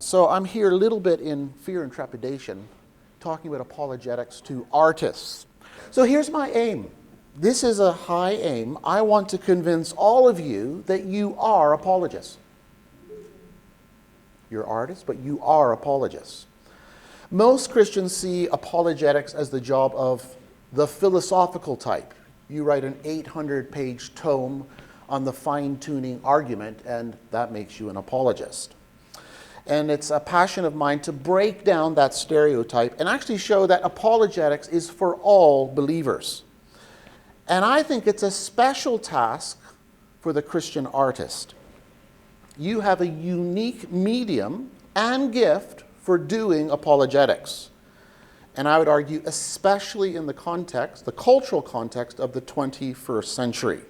So I'm here a little bit in fear and trepidation, talking about apologetics to artists. So here's my aim. This is a high aim. I want to convince all of you that you are apologists. You're artists, but you are apologists. Most Christians see apologetics as the job of the philosophical type. You write an 800-page tome on the fine-tuning argument, and that makes you an apologist. And it's a passion of mine to break down that stereotype and actually show that apologetics is for all believers. And I think it's a special task for the Christian artist. You have a unique medium and gift for doing apologetics. And I would argue especially in the context, the cultural context of the 21st century.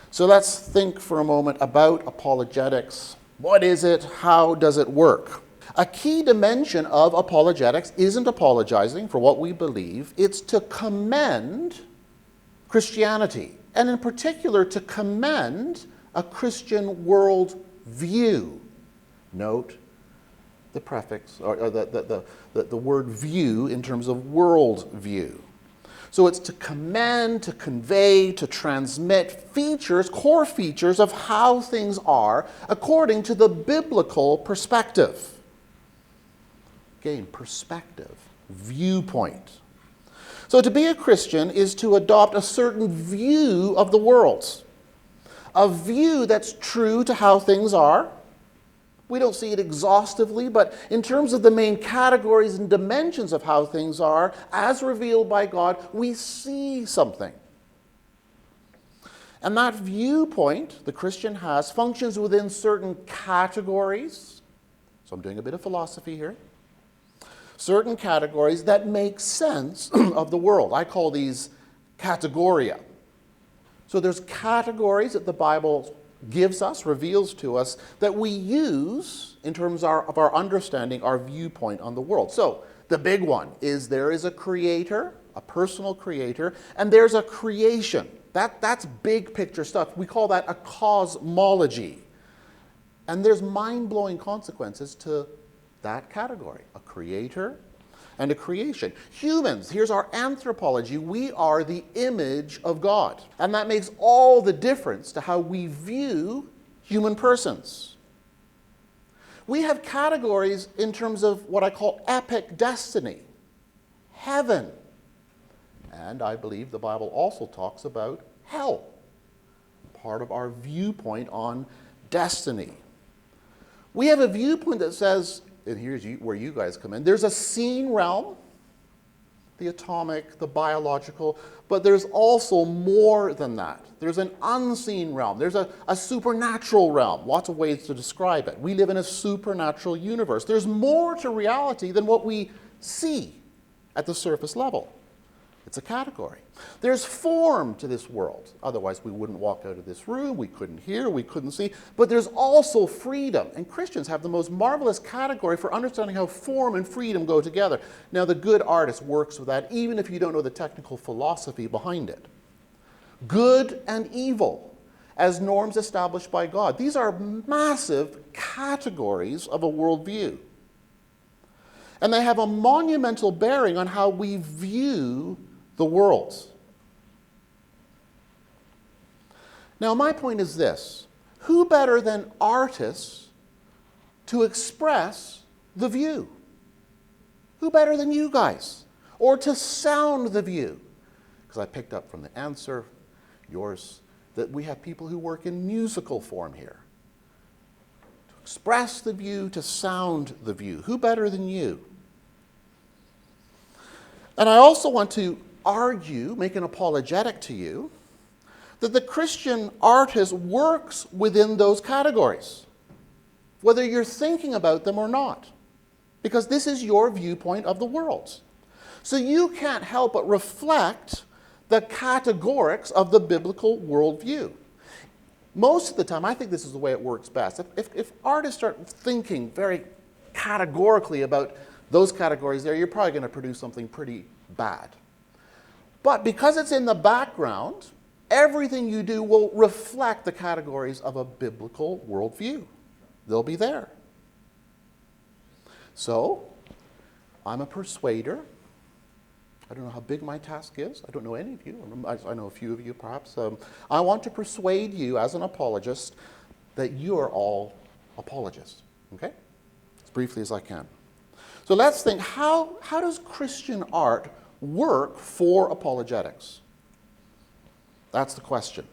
So let's think for a moment about apologetics. What is it? How does it work? A key dimension of apologetics isn't apologizing for what we believe. It's to commend Christianity, and in particular to commend a Christian world view. Note the prefix, or the word view in terms of world view. So it's to commend, to convey, to transmit features, core features of how things are according to the biblical perspective. Again, perspective, viewpoint. So to be a Christian is to adopt a certain view of the world. A view that's true to how things are. We don't see it exhaustively, but in terms of the main categories and dimensions of how things are, as revealed by God, we see something. And that viewpoint the Christian has functions within certain categories. So I'm doing a bit of philosophy here. Certain categories that make sense of the world. I call these categoria. So there's categories that the Bible gives us, reveals to us, that we use in terms of our understanding, our viewpoint on the world. So the big one is there is a creator, a personal creator, and there's a creation. That's big picture stuff. We call that a cosmology. And there's mind-blowing consequences to that category, a creator and a creation. Humans, here's our anthropology. We are the image of God. And that makes all the difference to how we view human persons. We have categories in terms of what I call epic destiny, heaven. And I believe the Bible also talks about hell, part of our viewpoint on destiny. We have a viewpoint that says, and here's where you guys come in, there's a seen realm, the atomic, the biological, but there's also more than that. There's an unseen realm. There's a supernatural realm. Lots of ways to describe it. We live in a supernatural universe. There's more to reality than what we see at the surface level. It's a category. There's form to this world. Otherwise, we wouldn't walk out of this room. We couldn't hear. We couldn't see. But there's also freedom. And Christians have the most marvelous category for understanding how form and freedom go together. Now, the good artist works with that, even if you don't know the technical philosophy behind it. Good and evil as norms established by God. These are massive categories of a worldview. And they have a monumental bearing on how we view the world. Now, my point is this. Who better than artists to express the view? Who better than you guys? Or to sound the view? Because I picked up from the answer, yours, that we have people who work in musical form here. To express the view, to sound the view. Who better than you? And I also want to argue, make an apologetic to you, that the Christian artist works within those categories, whether you're thinking about them or not, because this is your viewpoint of the world. So you can't help but reflect the categorics of the biblical worldview. Most of the time, I think this is the way it works best. If artists start thinking very categorically about those categories there, you're probably going to produce something pretty bad. But because it's in the background, everything you do will reflect the categories of a biblical worldview. They'll be there. So, I'm a persuader. I don't know how big my task is. I don't know any of you. I know a few of you, perhaps. I want to persuade you as an apologist that you are all apologists. Okay? As briefly as I can. So let's think, how does Christian art work for apologetics? That's the question.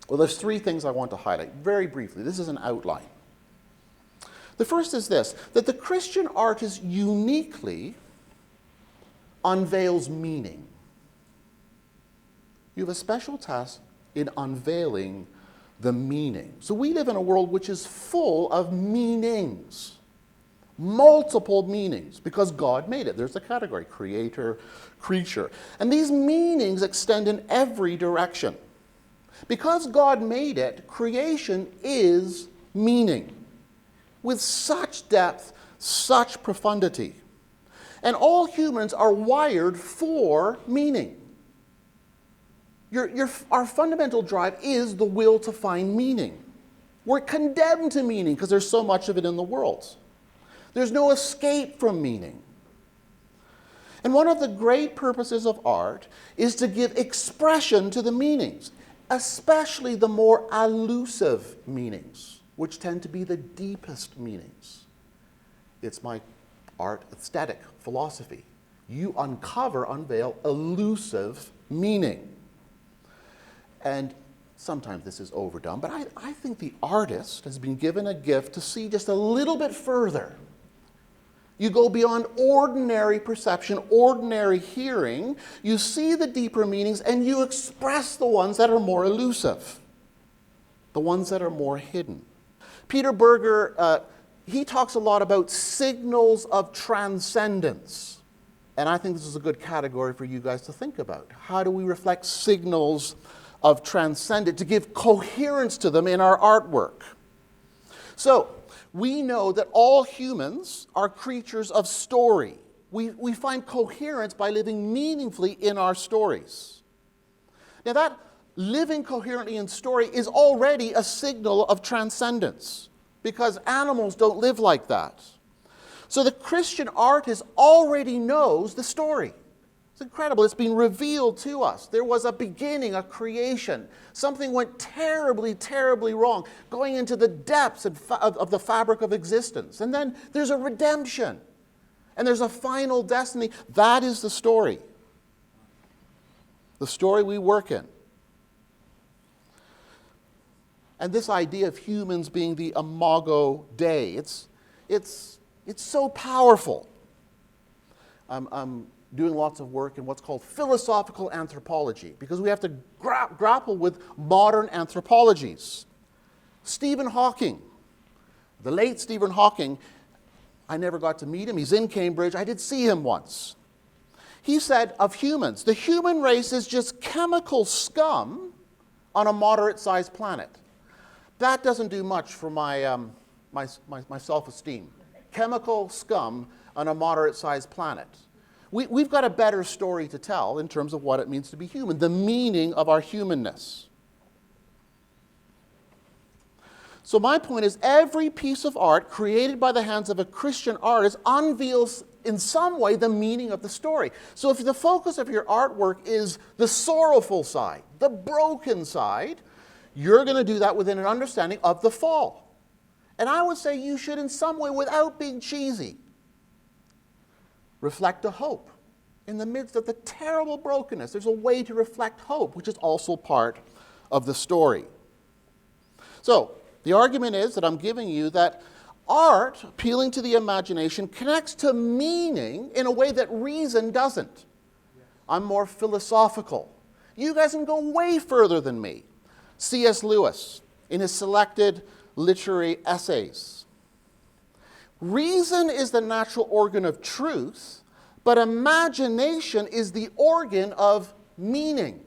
Well, there's three things I want to highlight very briefly. This is an outline. The first is this, that the Christian artist uniquely unveils meaning. You have a special task in unveiling the meaning. So we live in a world which is full of meanings, multiple meanings, because God made it. There's the category, creator, creature. And these meanings extend in every direction. Because God made it, creation is meaning, with such depth, such profundity. And all humans are wired for meaning. Our fundamental drive is the will to find meaning. We're condemned to meaning because there's so much of it in the world. There's no escape from meaning. And one of the great purposes of art is to give expression to the meanings, especially the more elusive meanings, which tend to be the deepest meanings. It's my art aesthetic philosophy. You unveil elusive meaning. And sometimes this is overdone, but I think the artist has been given a gift to see just a little bit further. You go beyond ordinary perception, ordinary hearing. You see the deeper meanings, and you express the ones that are more elusive, the ones that are more hidden. Peter Berger, he talks a lot about signals of transcendence. And I think this is a good category for you guys to think about. How do we reflect signals of transcendence to give coherence to them in our artwork? So, we know that all humans are creatures of story. We find coherence by living meaningfully in our stories. Now that living coherently in story is already a signal of transcendence, because animals don't live like that. So the Christian artist already knows the story. It's incredible. It's been revealed to us. There was a beginning, a creation. Something went terribly, terribly wrong, going into the depths of the fabric of existence. And then there's a redemption. And there's a final destiny. That is the story. The story we work in. And this idea of humans being the imago Dei, it's so powerful. I'm doing lots of work in what's called philosophical anthropology, because we have to grapple with modern anthropologies. Stephen Hawking, the late Stephen Hawking, I never got to meet him. He's in Cambridge. I did see him once. He said of humans, the human race is just chemical scum on a moderate-sized planet. That doesn't do much for my self-esteem. Chemical scum on a moderate-sized planet. We've got a better story to tell in terms of what it means to be human, the meaning of our humanness. So my point is, every piece of art created by the hands of a Christian artist unveils in some way the meaning of the story. So if the focus of your artwork is the sorrowful side, the broken side, you're going to do that within an understanding of the fall. And I would say you should, in some way, without being cheesy, reflect a hope. In the midst of the terrible brokenness, there's a way to reflect hope, which is also part of the story. So, the argument is that I'm giving you that art, appealing to the imagination, connects to meaning in a way that reason doesn't. I'm more philosophical. You guys can go way further than me. C.S. Lewis, in his selected literary essays. Reason is the natural organ of truth, but imagination is the organ of meaning.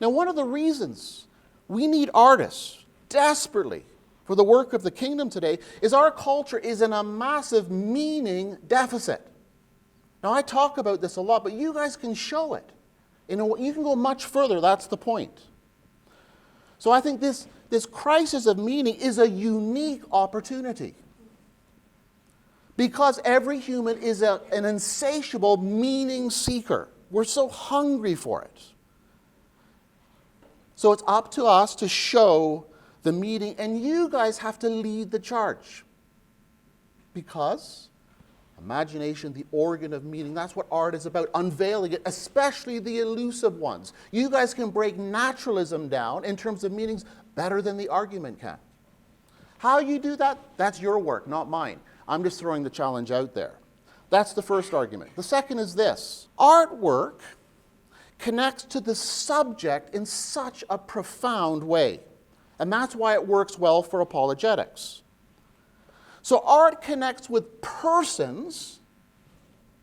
Now, one of the reasons we need artists desperately for the work of the kingdom today is our culture is in a massive meaning deficit. Now, I talk about this a lot, but you guys can show it. You can go much further. That's the point. So I think this crisis of meaning is a unique opportunity. Because every human is an insatiable meaning seeker. We're so hungry for it. So it's up to us to show the meaning, and you guys have to lead the charge. Because imagination, the organ of meaning, that's what art is about, unveiling it, especially the elusive ones. You guys can break naturalism down in terms of meanings better than the argument can. How you do that, that's your work, not mine. I'm just throwing the challenge out there. That's the first argument. The second is this. Artwork connects to the subject in such a profound way. And that's why it works well for apologetics. So art connects with persons,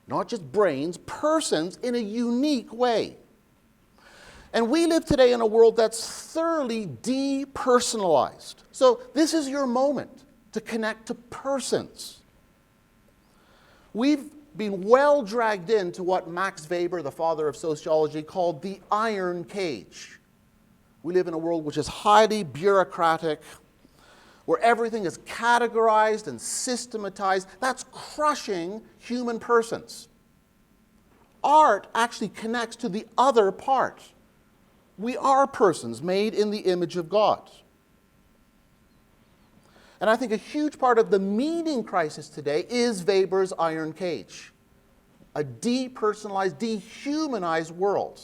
not just brains, persons in a unique way. And we live today in a world that's thoroughly depersonalized. So this is your moment to connect to persons. We've been well dragged into what Max Weber, the father of sociology, called the iron cage. We live in a world which is highly bureaucratic, where everything is categorized and systematized. That's crushing human persons. Art actually connects to the other part. We are persons made in the image of God. And I think a huge part of the meaning crisis today is Weber's iron cage. A depersonalized, dehumanized world.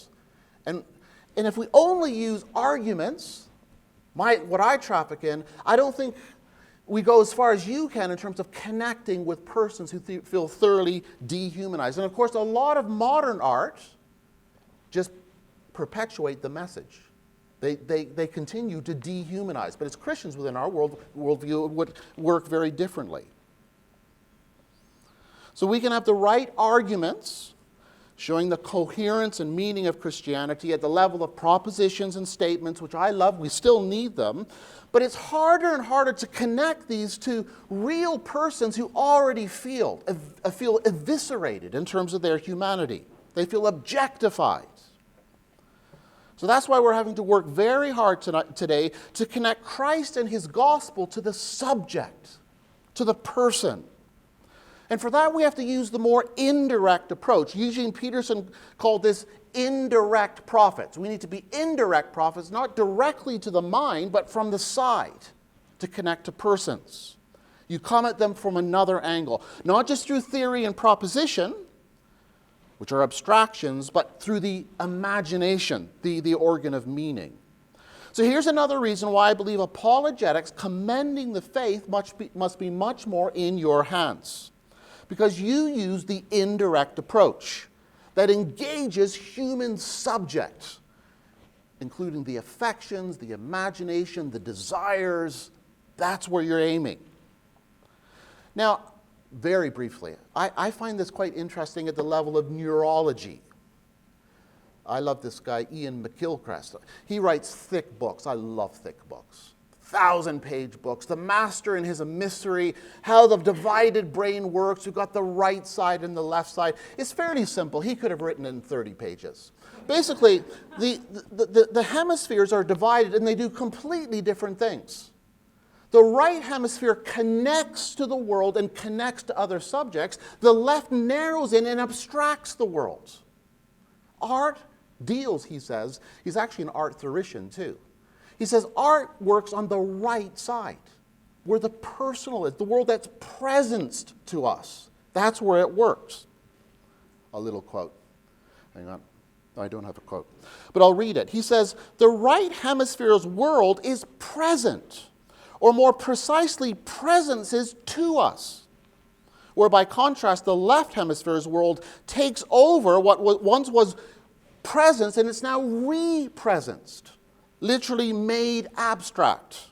And if we only use arguments, what I traffic in, I don't think we go as far as you can in terms of connecting with persons who feel thoroughly dehumanized. And of course, a lot of modern art just perpetuate the message. They continue to dehumanize. But as Christians within our worldview, it would work very differently. So we can have the right arguments showing the coherence and meaning of Christianity at the level of propositions and statements, which I love. We still need them. But it's harder and harder to connect these to real persons who already feel eviscerated in terms of their humanity. They feel objectified. So that's why we're having to work very hard today to connect Christ and his gospel to the subject, to the person. And for that, we have to use the more indirect approach. Eugene Peterson called this indirect prophets. We need to be indirect prophets, not directly to the mind, but from the side to connect to persons. You come at them from another angle, not just through theory and proposition, which are abstractions, but through the imagination, the organ of meaning. So here's another reason why I believe apologetics, commending the faith, must be much more in your hands. Because you use the indirect approach that engages human subjects, including the affections, the imagination, the desires. That's where you're aiming. Now, very briefly, I find this quite interesting at the level of neurology. I love this guy, Ian McGilchrist. He writes thick books. I love thick books. 1,000-page books. The Master and His Mystery, how the divided brain works. You've got the right side and the left side. It's fairly simple. He could have written it in 30 pages. Basically, the hemispheres are divided and they do completely different things. The right hemisphere connects to the world and connects to other subjects. The left narrows in and abstracts the world. Art deals, he says, he's actually an art theorician too. He says art works on the right side, where the personal is, the world that's presenced to us. That's where it works. A little quote. Hang on. I don't have a quote. But I'll read it. He says, the right hemisphere's world is present, or more precisely, presence is to us. Where by contrast, the left hemisphere's world takes over what once was presence and it's now re-presenced, literally made abstract.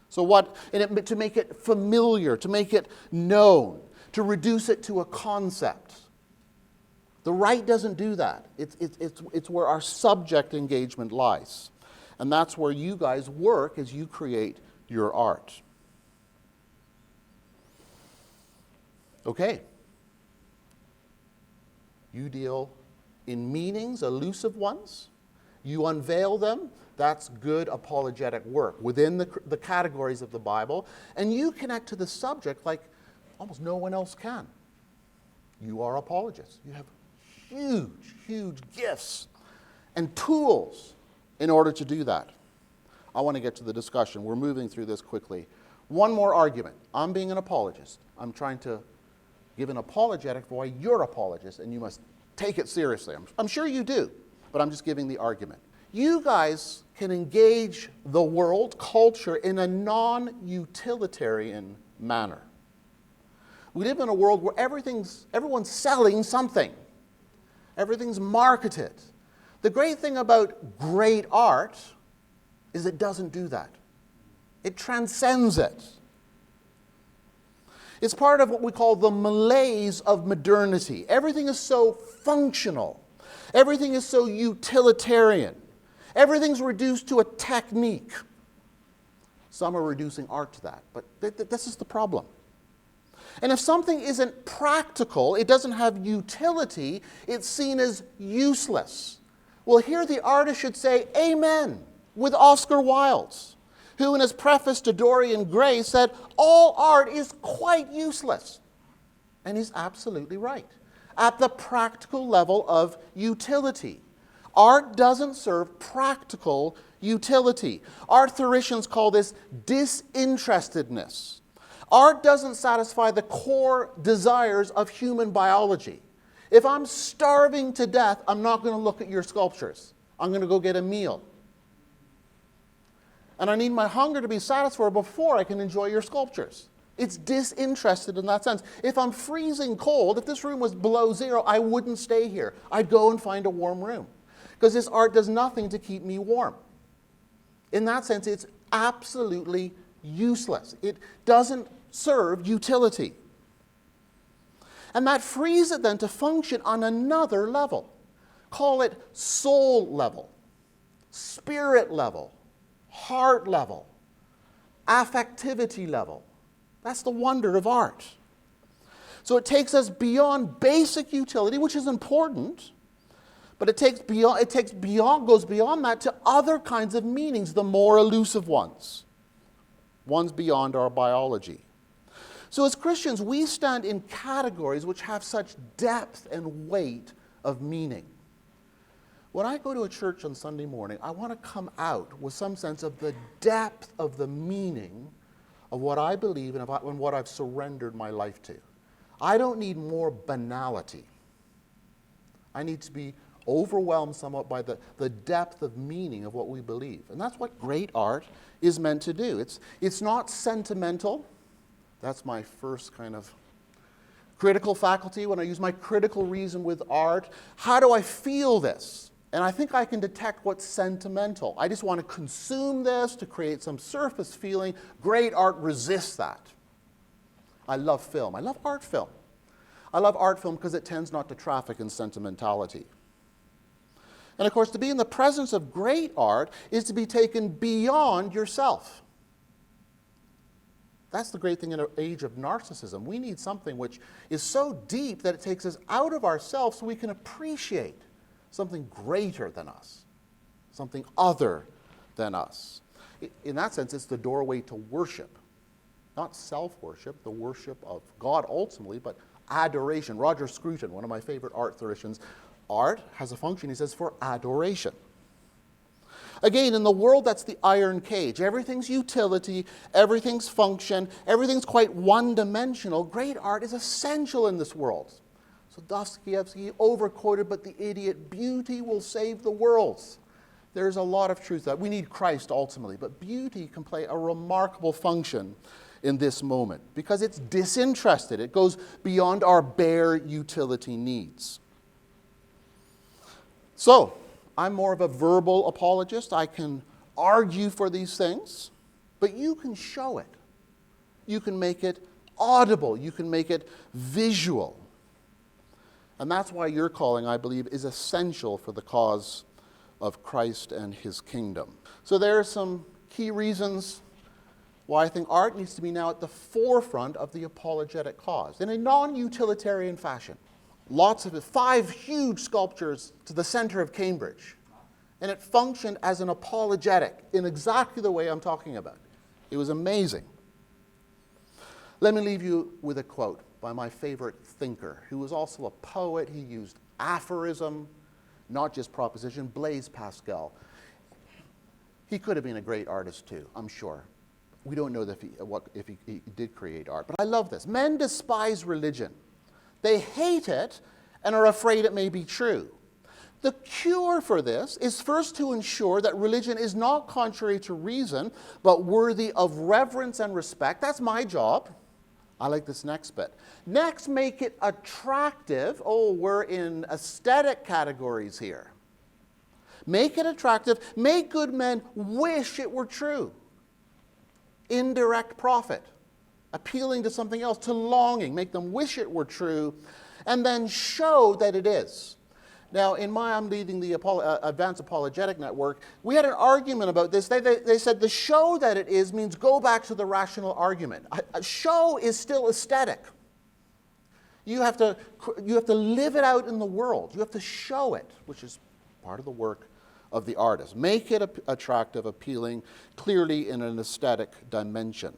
So to make it familiar, to make it known, to reduce it to a concept. The right doesn't do that. It's where our subject engagement lies. And that's where you guys work as you create your art. Okay. You deal in meanings, elusive ones. You unveil them. That's good apologetic work within the categories of the Bible. And you connect to the subject like almost no one else can. You are apologists. You have huge, huge gifts and tools in order to do that. I want to get to the discussion. We're moving through this quickly. One more argument. I'm being an apologist. I'm trying to give an apologetic for why you're apologist, and you must take it seriously. I'm sure you do, but I'm just giving the argument. You guys can engage the world, culture, in a non-utilitarian manner. We live in a world where everyone's selling something. Everything's marketed. The great thing about great art is it doesn't do that. It transcends it. It's part of what we call the malaise of modernity. Everything is so functional. Everything is so utilitarian. Everything's reduced to a technique. Some are reducing art to that, but this is the problem. And if something isn't practical, it doesn't have utility, it's seen as useless. Well, here the artist should say, amen, with Oscar Wilde, who in his preface to Dorian Gray said, all art is quite useless. And he's absolutely right. At the practical level of utility. Art doesn't serve practical utility. Art theorists call this disinterestedness. Art doesn't satisfy the core desires of human biology. If I'm starving to death, I'm not going to look at your sculptures. I'm going to go get a meal. And I need my hunger to be satisfied before I can enjoy your sculptures. It's disinterested in that sense. If I'm freezing cold, if this room was below zero, I wouldn't stay here. I'd go and find a warm room. Because this art does nothing to keep me warm. In that sense, it's absolutely useless. It doesn't serve utility. And that frees it then to function on another level. Call it soul level, spirit level, heart level, affectivity level. That's the wonder of art. So it takes us beyond basic utility, which is important, but it goes beyond that to other kinds of meanings, the more elusive ones beyond our biology. So as Christians, we stand in categories which have such depth and weight of meaning. When I go to a church on Sunday morning, I want to come out with some sense of the depth of the meaning of what I believe and what I've surrendered my life to. I don't need more banality. I need to be overwhelmed somewhat by the depth of meaning of what we believe. And that's what great art is meant to do. It's not sentimental. That's my first kind of critical faculty when I use my critical reason with art. How do I feel this? And I think I can detect what's sentimental. I just want to consume this to create some surface feeling. Great art resists that. I love film. I love art film. I love art film because it tends not to traffic in sentimentality. And of course, to be in the presence of great art is to be taken beyond yourself. That's the great thing in an age of narcissism. We need something which is so deep that it takes us out of ourselves so we can appreciate something greater than us, something other than us. In that sense, it's the doorway to worship. Not self-worship, the worship of God ultimately, but adoration. Roger Scruton, one of my favorite art theorists, art has a function, he says, for adoration. Again, in the world, that's the iron cage. Everything's utility, everything's function, everything's quite one-dimensional. Great art is essential in this world. So Dostoevsky overquoted, but the idiot, beauty will save the world. There's a lot of truth to that. We need Christ ultimately, but beauty can play a remarkable function in this moment because it's disinterested. It goes beyond our bare utility needs. So, I'm more of a verbal apologist. I can argue for these things, but you can show it. You can make it audible. You can make it visual. And that's why your calling, I believe, is essential for the cause of Christ and his kingdom. So there are some key reasons why I think art needs to be now at the forefront of the apologetic cause in a non-utilitarian fashion. Lots of it, 5 huge sculptures to the center of Cambridge. And it functioned as an apologetic in exactly the way I'm talking about. It was amazing. Let me leave you with a quote by my favorite thinker, who was also a poet. He used aphorism, not just proposition, Blaise Pascal. He could have been a great artist too, I'm sure. We don't know if he did create art, but I love this. Men despise religion. They hate it and are afraid it may be true. The cure for this is first to ensure that religion is not contrary to reason, but worthy of reverence and respect. That's my job. I like this next bit. Next, make it attractive. Oh, we're in aesthetic categories here. Make it attractive. Make good men wish it were true. Indirect profit. Appealing to something else, to longing. Make them wish it were true. And then show that it is. Now, I'm leading the Advanced Apologetic Network. We had an argument about this. They said the show that it is means go back to the rational argument. A show is still aesthetic. You have to live it out in the world. You have to show it, which is part of the work of the artist. Make it attractive, appealing, clearly in an aesthetic dimension.